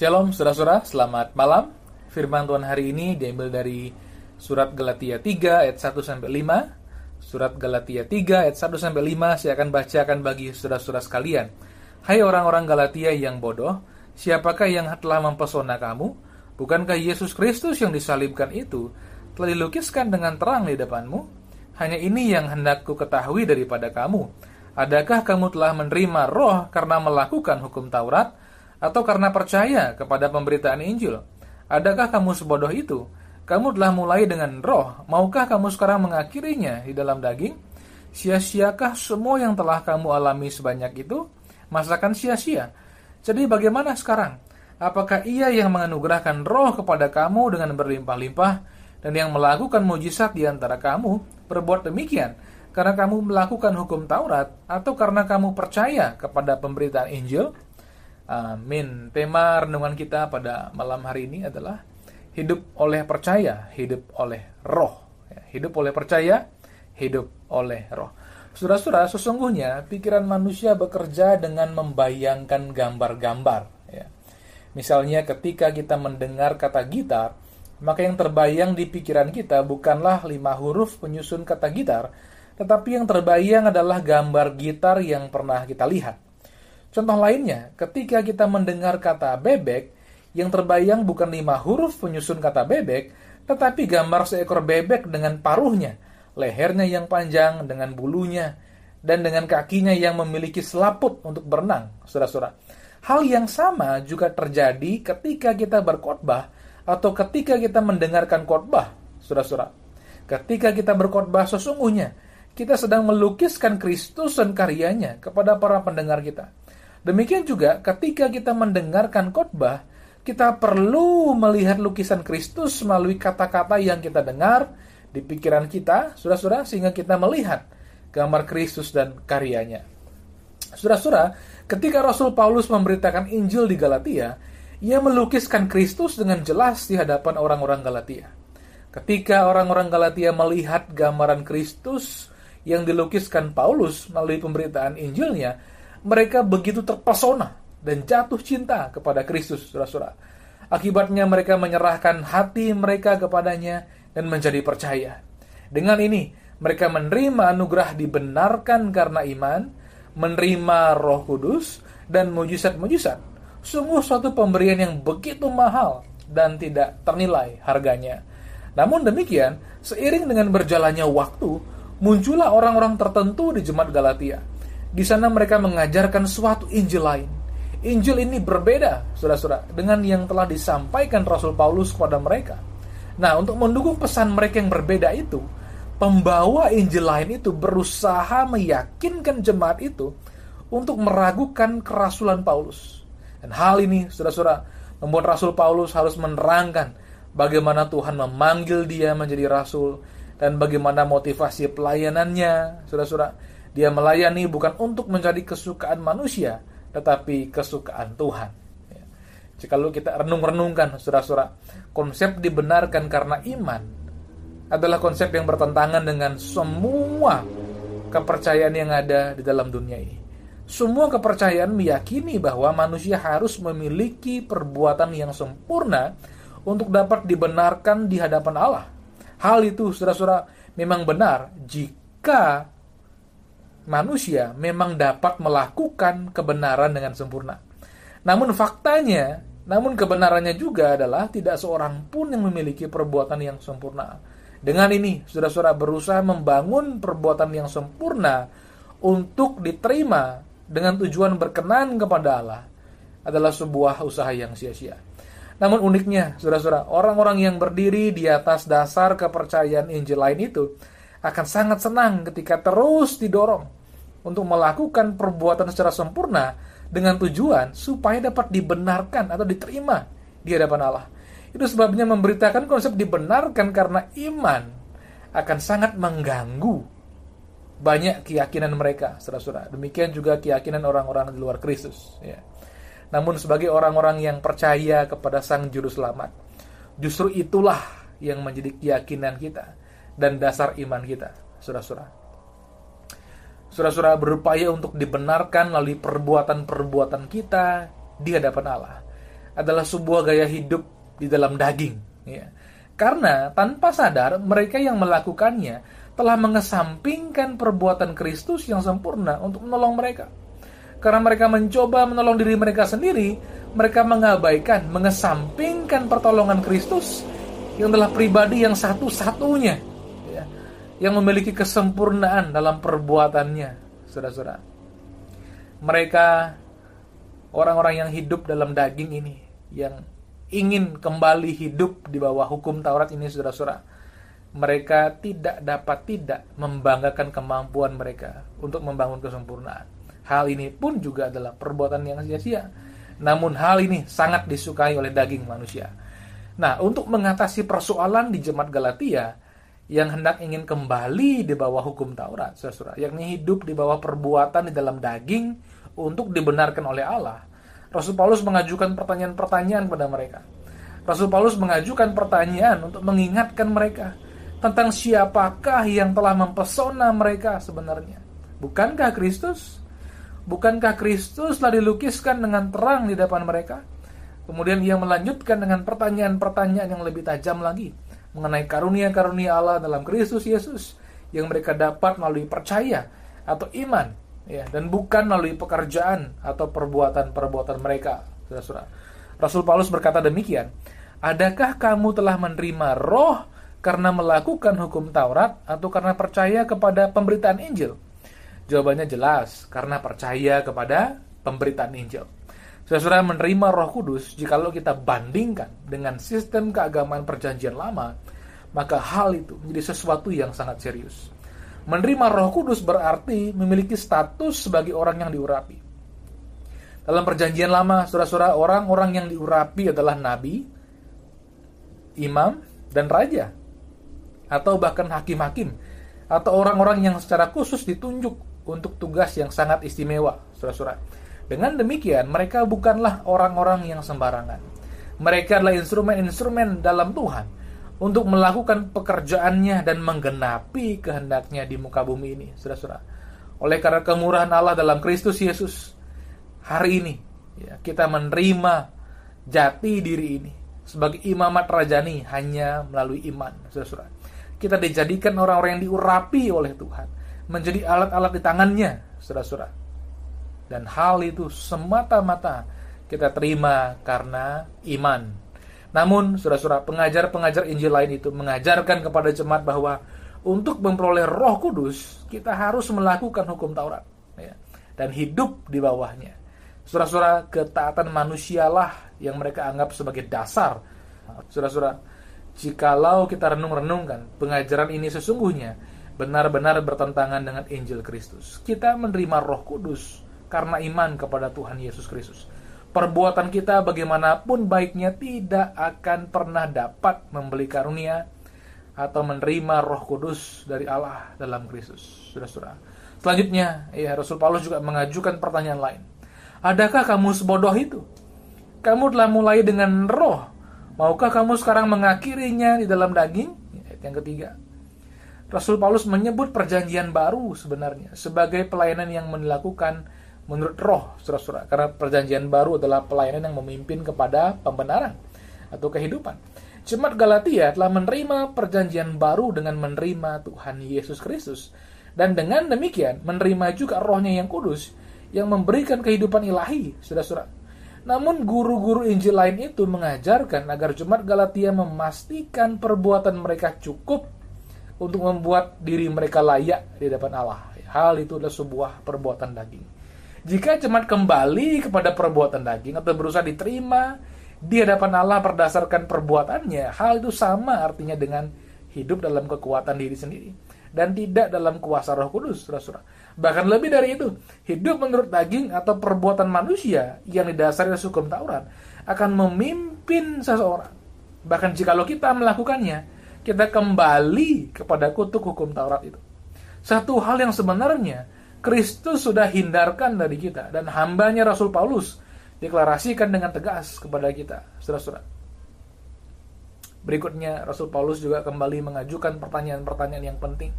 Shalom saudara-saudara, selamat malam. Firman Tuhan hari ini diambil dari surat Galatia 3 ayat 1-5. Surat Galatia 3 ayat 1-5 saya akan bacakan bagi saudara-saudara sekalian. Hai orang-orang Galatia yang bodoh, siapakah yang telah mempesona kamu? Bukankah Yesus Kristus yang disalibkan itu telah dilukiskan dengan terang di depanmu? Hanya ini yang hendak ku ketahui daripada kamu. Adakah kamu telah menerima roh karena melakukan hukum Taurat, atau karena percaya kepada pemberitaan Injil? Adakah kamu sebodoh itu? Kamu telah mulai dengan roh, maukah kamu sekarang mengakhirinya di dalam daging? Sia-siakah semua yang telah kamu alami sebanyak itu? Masakan sia-sia? Jadi bagaimana sekarang? Apakah ia yang menganugerahkan roh kepada kamu dengan berlimpah-limpah, dan yang melakukan mujizat di antara kamu berbuat demikian karena kamu melakukan hukum Taurat, atau karena kamu percaya kepada pemberitaan Injil? Amin. Tema renungan kita pada malam hari ini adalah hidup oleh percaya, hidup oleh roh. Hidup oleh percaya, hidup oleh roh. Saudara-saudara, sesungguhnya pikiran manusia bekerja dengan membayangkan gambar-gambar. Misalnya ketika kita mendengar kata gitar, maka yang terbayang di pikiran kita bukanlah 5 huruf penyusun kata gitar, tetapi yang terbayang adalah gambar gitar yang pernah kita lihat. Contoh lainnya, ketika kita mendengar kata bebek, yang terbayang bukan 5 huruf penyusun kata bebek, tetapi gambar seekor bebek dengan paruhnya, lehernya yang panjang dengan bulunya, dan dengan kakinya yang memiliki selaput untuk berenang. Saudara-saudara, hal yang sama juga terjadi ketika kita berkhotbah atau ketika kita mendengarkan khotbah. Saudara-saudara, ketika kita berkhotbah, sesungguhnya kita sedang melukiskan Kristus dan karyanya kepada para pendengar kita. Demikian juga ketika kita mendengarkan khotbah, kita perlu melihat lukisan Kristus melalui kata-kata yang kita dengar di pikiran kita, saudara-saudara, sehingga kita melihat gambar Kristus dan karyanya. Saudara-saudara, ketika Rasul Paulus memberitakan Injil di Galatia, ia melukiskan Kristus dengan jelas di hadapan orang-orang Galatia. Ketika orang-orang Galatia melihat gambaran Kristus yang dilukiskan Paulus melalui pemberitaan Injilnya, mereka begitu terpesona dan jatuh cinta kepada Kristus, saudara-saudara. Akibatnya mereka menyerahkan hati mereka kepadanya dan menjadi percaya. Dengan ini, mereka menerima anugerah dibenarkan karena iman, menerima Roh Kudus, dan mujizat-mujizat. Sungguh suatu pemberian yang begitu mahal dan tidak ternilai harganya. Namun demikian, seiring dengan berjalannya waktu, muncullah orang-orang tertentu di jemaat Galatia. Di sana mereka mengajarkan suatu Injil lain. Injil ini berbeda, saudara-saudara, dengan yang telah disampaikan Rasul Paulus kepada mereka. Nah, untuk mendukung pesan mereka yang berbeda itu, pembawa Injil lain itu berusaha meyakinkan jemaat itu untuk meragukan kerasulan Paulus. Dan hal ini, saudara-saudara, membuat Rasul Paulus harus menerangkan bagaimana Tuhan memanggil dia menjadi rasul dan bagaimana motivasi pelayanannya, saudara-saudara. Dia melayani bukan untuk menjadi kesukaan manusia, tetapi kesukaan Tuhan. Jika kita renung-renungkan, saudara-saudara, konsep dibenarkan karena iman adalah konsep yang bertentangan dengan semua kepercayaan yang ada di dalam dunia ini. Semua kepercayaan meyakini bahwa manusia harus memiliki perbuatan yang sempurna untuk dapat dibenarkan di hadapan Allah. Hal itu, saudara-saudara, memang benar jika manusia memang dapat melakukan kebenaran dengan sempurna. Namun faktanya, kebenarannya juga adalah tidak seorang pun yang memiliki perbuatan yang sempurna. Dengan ini, saudara-saudara, berusaha membangun perbuatan yang sempurna untuk diterima dengan tujuan berkenan kepada Allah adalah sebuah usaha yang sia-sia. Namun uniknya, saudara-saudara, orang-orang yang berdiri di atas dasar kepercayaan Injil lain itu akan sangat senang ketika terus didorong untuk melakukan perbuatan secara sempurna dengan tujuan supaya dapat dibenarkan atau diterima di hadapan Allah. Itu sebabnya memberitakan konsep dibenarkan karena iman akan sangat mengganggu banyak keyakinan mereka, saudara-saudara. Demikian juga keyakinan orang-orang di luar Kristus. Namun sebagai orang-orang yang percaya kepada Sang Juru Selamat, justru itulah yang menjadi keyakinan kita dan dasar iman kita, saudara-saudara. Saudara-saudara, berupaya untuk dibenarkan melalui perbuatan-perbuatan kita di hadapan Allah adalah sebuah gaya hidup di dalam daging, ya. Karena tanpa sadar mereka yang melakukannya telah mengesampingkan perbuatan Kristus yang sempurna untuk menolong mereka. Karena mereka mencoba menolong diri mereka sendiri, mereka mengabaikan, mengesampingkan pertolongan Kristus yang adalah pribadi yang satu-satunya, ya, yang memiliki kesempurnaan dalam perbuatannya, saudara-saudara. Mereka, orang-orang yang hidup dalam daging ini, yang ingin kembali hidup di bawah hukum Taurat ini, saudara-saudara, mereka tidak membanggakan kemampuan mereka untuk membangun kesempurnaan. Hal ini pun juga adalah perbuatan yang sia-sia. Namun hal ini sangat disukai oleh daging manusia. Nah, untuk mengatasi persoalan di jemaat Galatia yang hendak ingin kembali di bawah hukum Taurat, saudara, yakni hidup di bawah perbuatan di dalam daging untuk dibenarkan oleh Allah, Rasul Paulus mengajukan pertanyaan-pertanyaan kepada mereka. Rasul Paulus mengajukan pertanyaan untuk mengingatkan mereka tentang siapakah yang telah mempesona mereka sebenarnya. Bukankah Kristus? Bukankah Kristus telah dilukiskan dengan terang di depan mereka? Kemudian ia melanjutkan dengan pertanyaan-pertanyaan yang lebih tajam lagi mengenai karunia-karunia Allah dalam Kristus Yesus yang mereka dapat melalui percaya atau iman, ya, dan bukan melalui pekerjaan atau perbuatan-perbuatan mereka. Saudara-saudara, Rasul Paulus berkata demikian, adakah kamu telah menerima roh karena melakukan hukum Taurat atau karena percaya kepada pemberitaan Injil? Jawabannya jelas, karena percaya kepada pemberitaan Injil. Saudara, menerima Roh Kudus, jikalau kita bandingkan dengan sistem keagamaan perjanjian lama, maka hal itu menjadi sesuatu yang sangat serius. Menerima Roh Kudus berarti memiliki status sebagai orang yang diurapi. Dalam perjanjian lama, saudara-saudara, orang-orang yang diurapi adalah nabi, imam, dan raja, atau bahkan hakim-hakim, atau orang-orang yang secara khusus ditunjuk untuk tugas yang sangat istimewa, saudara-saudara. Dengan demikian, mereka bukanlah orang-orang yang sembarangan. Mereka adalah instrumen-instrumen dalam Tuhan untuk melakukan pekerjaannya dan menggenapi kehendaknya di muka bumi ini, saudara-saudara. Oleh karena kemurahan Allah dalam Kristus Yesus, hari ini ya, kita menerima jati diri ini sebagai imamat rajani hanya melalui iman, saudara-saudara. Kita dijadikan orang-orang yang diurapi oleh Tuhan, menjadi alat-alat di tangannya, saudara-saudara. Dan hal itu semata-mata kita terima karena iman. Namun, saudara-saudara, pengajar-pengajar Injil lain itu mengajarkan kepada jemaat bahwa untuk memperoleh Roh Kudus, kita harus melakukan hukum Taurat, ya, dan hidup di bawahnya. Saudara-saudara, ketaatan manusialah yang mereka anggap sebagai dasar. Saudara-saudara, jikalau kita renung-renungkan, pengajaran ini sesungguhnya benar-benar bertentangan dengan Injil Kristus. Kita menerima Roh Kudus karena iman kepada Tuhan Yesus Kristus. Perbuatan kita bagaimanapun baiknya tidak akan pernah dapat membeli karunia atau menerima Roh Kudus dari Allah dalam Kristus. Saudara-saudara, selanjutnya, ya, Rasul Paulus juga mengajukan pertanyaan lain. Adakah kamu sebodoh itu? Kamu telah mulai dengan roh, maukah kamu sekarang mengakhirinya di dalam daging? Ayat yang ketiga. Rasul Paulus menyebut perjanjian baru sebenarnya sebagai pelayanan yang dilakukan menurut roh, saudara-saudara. Karena perjanjian baru adalah pelayanan yang memimpin kepada pembenaran atau kehidupan. Jemaat Galatia telah menerima perjanjian baru dengan menerima Tuhan Yesus Kristus. Dan dengan demikian menerima juga rohnya yang kudus yang memberikan kehidupan ilahi, saudara-saudara. Namun guru-guru Injil lain itu mengajarkan agar jemaat Galatia memastikan perbuatan mereka cukup untuk membuat diri mereka layak di depan Allah. Hal itu adalah sebuah perbuatan daging. Jika jemaat kembali kepada perbuatan daging atau berusaha diterima di hadapan Allah berdasarkan perbuatannya, hal itu sama artinya dengan hidup dalam kekuatan diri sendiri dan tidak dalam kuasa Roh Kudus, saudara-saudara. Bahkan lebih dari itu, hidup menurut daging atau perbuatan manusia yang didasari oleh hukum Taurat akan memimpin seseorang. Bahkan jikalau kita melakukannya, kita kembali kepada kutuk hukum Taurat itu. Satu hal yang sebenarnya Kristus sudah hindarkan dari kita, dan hambanya Rasul Paulus deklarasikan dengan tegas kepada kita, saudara-saudara. Berikutnya, Rasul Paulus juga kembali mengajukan pertanyaan-pertanyaan yang penting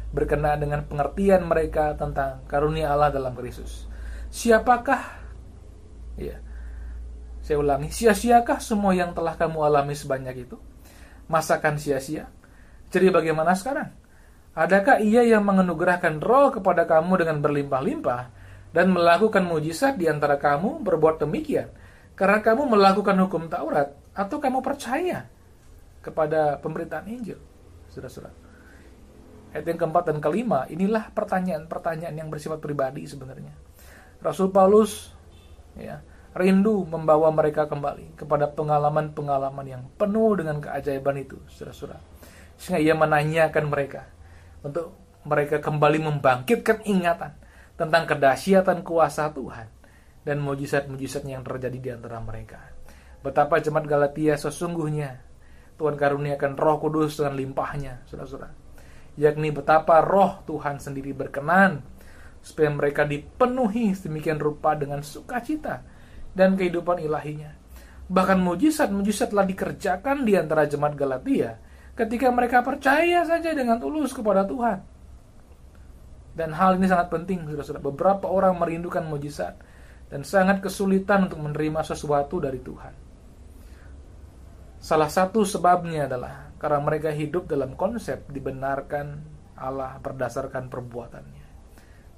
berkenaan dengan pengertian mereka tentang karunia Allah dalam Kristus. Siapakah Saya ulangi, sia-siakah semua yang telah kamu alami sebanyak itu? Masakan sia-sia? Jadi bagaimana sekarang? Adakah Ia yang menganugerahkan roh kepada kamu dengan berlimpah-limpah dan melakukan mujizat di antara kamu berbuat demikian karena kamu melakukan hukum Taurat atau kamu percaya kepada pemberitaan Injil? Saudara-saudara, ayat yang keempat dan kelima, inilah pertanyaan-pertanyaan yang bersifat pribadi sebenarnya. Rasul Paulus rindu membawa mereka kembali kepada pengalaman-pengalaman yang penuh dengan keajaiban itu, saudara-saudara. Sehingga ia menanyakan mereka untuk mereka kembali membangkitkan ingatan tentang kedahsyatan kuasa Tuhan dan mujizat-mujizatnya yang terjadi di antara mereka. Betapa jemaat Galatia sesungguhnya Tuhan karuniakan Roh Kudus dengan limpahnya, saudara-saudara. Yakni betapa Roh Tuhan sendiri berkenan supaya mereka dipenuhi sedemikian rupa dengan sukacita dan kehidupan ilahinya. Bahkan mujizat-mujizat telah dikerjakan di antara jemaat Galatia ketika mereka percaya saja dengan tulus kepada Tuhan. Dan hal ini sangat penting, saudara-saudara. Beberapa orang merindukan mujizat dan sangat kesulitan untuk menerima sesuatu dari Tuhan. Salah satu sebabnya adalah karena mereka hidup dalam konsep dibenarkan Allah berdasarkan perbuatannya.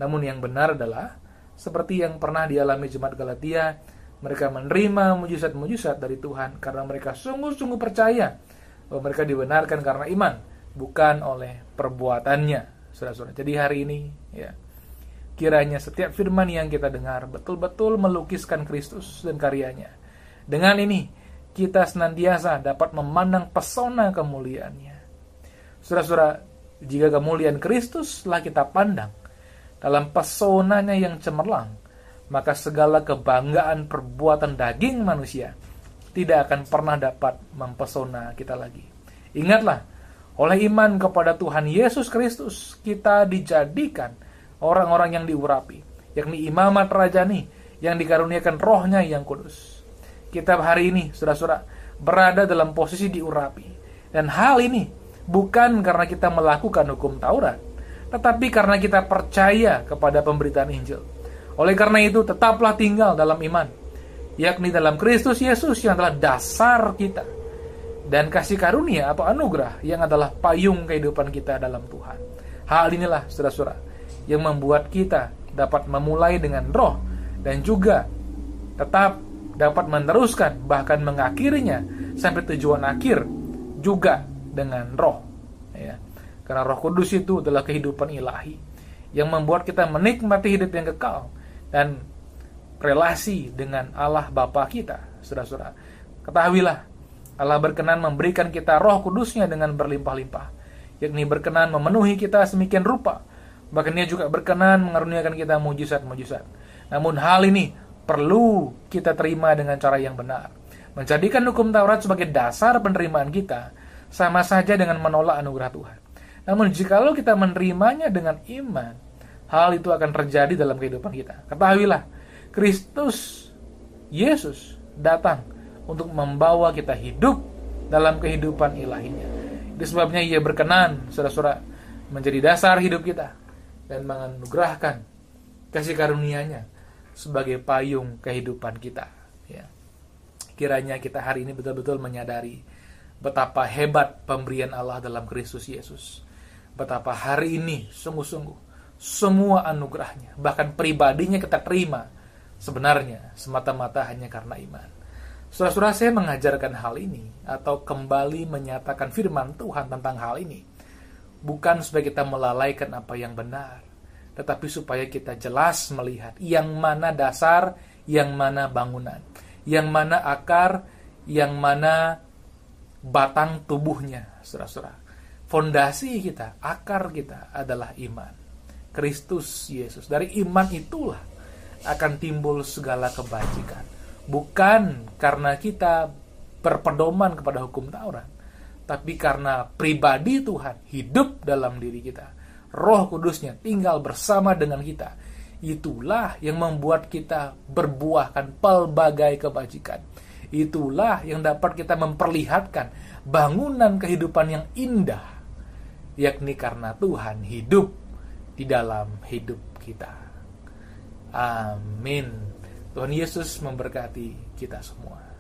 Namun yang benar adalah seperti yang pernah dialami jemaat Galatia, mereka menerima mujizat-mujizat dari Tuhan karena mereka sungguh-sungguh percaya bahwa mereka dibenarkan karena iman, bukan oleh perbuatannya, saudara-saudara. Jadi hari ini, kiranya setiap firman yang kita dengar betul-betul melukiskan Kristus dan karyanya. Dengan ini, kita senantiasa dapat memandang pesona kemuliaannya. Saudara-saudara, jika kemuliaan Kristus telah kita pandang dalam pesonanya yang cemerlang, maka segala kebanggaan perbuatan daging manusia tidak akan pernah dapat mempesona kita lagi. Ingatlah, oleh iman kepada Tuhan Yesus Kristus, kita dijadikan orang-orang yang diurapi, yakni imamat rajani yang dikaruniakan rohnya yang kudus. Kita hari ini, saudara-saudara, berada dalam posisi diurapi. Dan hal ini bukan karena kita melakukan hukum Taurat, tetapi karena kita percaya kepada pemberitaan Injil. Oleh karena itu, tetaplah tinggal dalam iman, yakni dalam Kristus Yesus yang adalah dasar kita, dan kasih karunia atau anugerah yang adalah payung kehidupan kita dalam Tuhan. Hal inilah, saudara-saudara, yang membuat kita dapat memulai dengan roh dan juga tetap dapat meneruskan, bahkan mengakhirinya sampai tujuan akhir juga dengan roh. Karena Roh Kudus itu adalah kehidupan ilahi yang membuat kita menikmati hidup yang kekal dan relasi dengan Allah Bapa kita, saudara-saudara. Ketahuilah, Allah berkenan memberikan kita Roh Kudusnya dengan berlimpah-limpah, yakni berkenan memenuhi kita semikian rupa. Bahkan Ia juga berkenan mengaruniakan kita mujizat-mujizat. Namun hal ini perlu kita terima dengan cara yang benar. Menjadikan hukum Taurat sebagai dasar penerimaan kita sama saja dengan menolak anugerah Tuhan. Namun jikalau kita menerimanya dengan iman, hal itu akan terjadi dalam kehidupan kita. Ketahuilah, Kristus Yesus datang untuk membawa kita hidup dalam kehidupan ilahinya. Itu sebabnya Ia berkenan, saudara-saudara, menjadi dasar hidup kita dan menganugerahkan kasih karunia-Nya sebagai payung kehidupan kita. Kiranya kita hari ini betul-betul menyadari betapa hebat pemberian Allah dalam Kristus Yesus. Betapa hari ini sungguh-sungguh semua anugerahnya, bahkan pribadinya kita terima sebenarnya semata-mata hanya karena iman. Saudara-saudara, saya mengajarkan hal ini atau kembali menyatakan firman Tuhan tentang hal ini bukan supaya kita melalaikan apa yang benar, tetapi supaya kita jelas melihat yang mana dasar, yang mana bangunan, yang mana akar, yang mana batang tubuhnya, saudara-saudara. Fondasi kita, akar kita adalah iman. Kristus Yesus. Dari iman itulah akan timbul segala kebajikan. Bukan karena kita berpedoman kepada hukum Taurat, tapi karena pribadi Tuhan hidup dalam diri kita. Roh Kudusnya tinggal bersama dengan kita. Itulah yang membuat kita berbuahkan pelbagai kebajikan. Itulah yang dapat kita memperlihatkan bangunan kehidupan yang indah, yakni karena Tuhan hidup di dalam hidup kita. Amin. Tuhan Yesus memberkati kita semua.